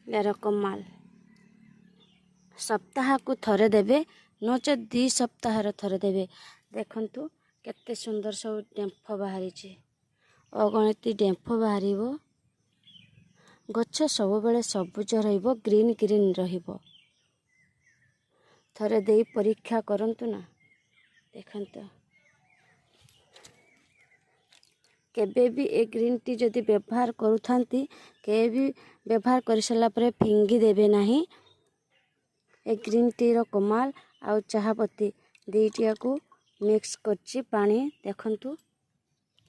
यार कमाल सप्ताह को थरे देवे नचे 2 सप्ताह थरे देवे। देखंतु केते सुंदर सब डेम्फ बाहरी अगणित डेम्फ बाहर गछ सब बेले सबुज रहिबो ग्रीन ग्रीन रहिबो। थरे दे परीक्षा करंतु ना देखंतु केबे भी ए ग्रीन टी जदि व्यवहार करूथांती के भी व्यवहार कर सला परे फिंगी देबे नाही। ए ग्रीन टी रो कमाल आउ चाहा पत्ती दीटिया को मिक्स करछि पानी। देखंतु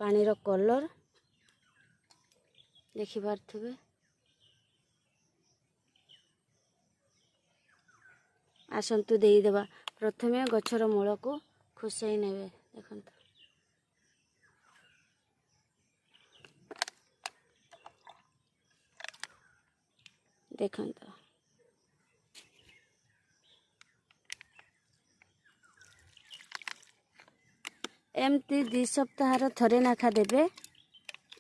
पानी रो कलर देखि पारथुबे। आसंतु देई देबा प्रथमे गछर मूल को खुसई नेबे। देखंतु देखंतु एमती 2 सप्ताह थरे नाखा देबे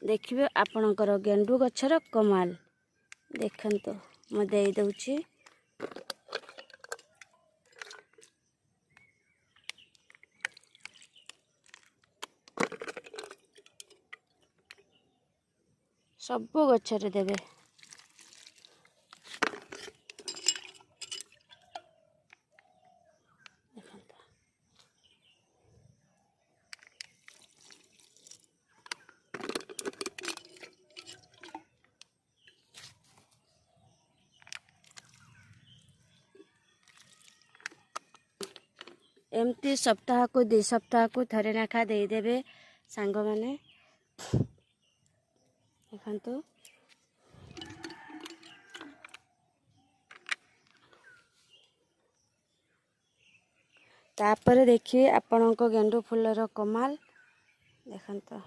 देखिए आपणकर गेंडू गछर कमाल। देखंतु मु देई दउछि सब गछरे देबे। एमती सप्ताह को 2 सप्ताह को थरे नाखा दे देबे सांग माने। देखंतु तापर देखिए आपणक गेंडू फुलर कमाल। देखंतु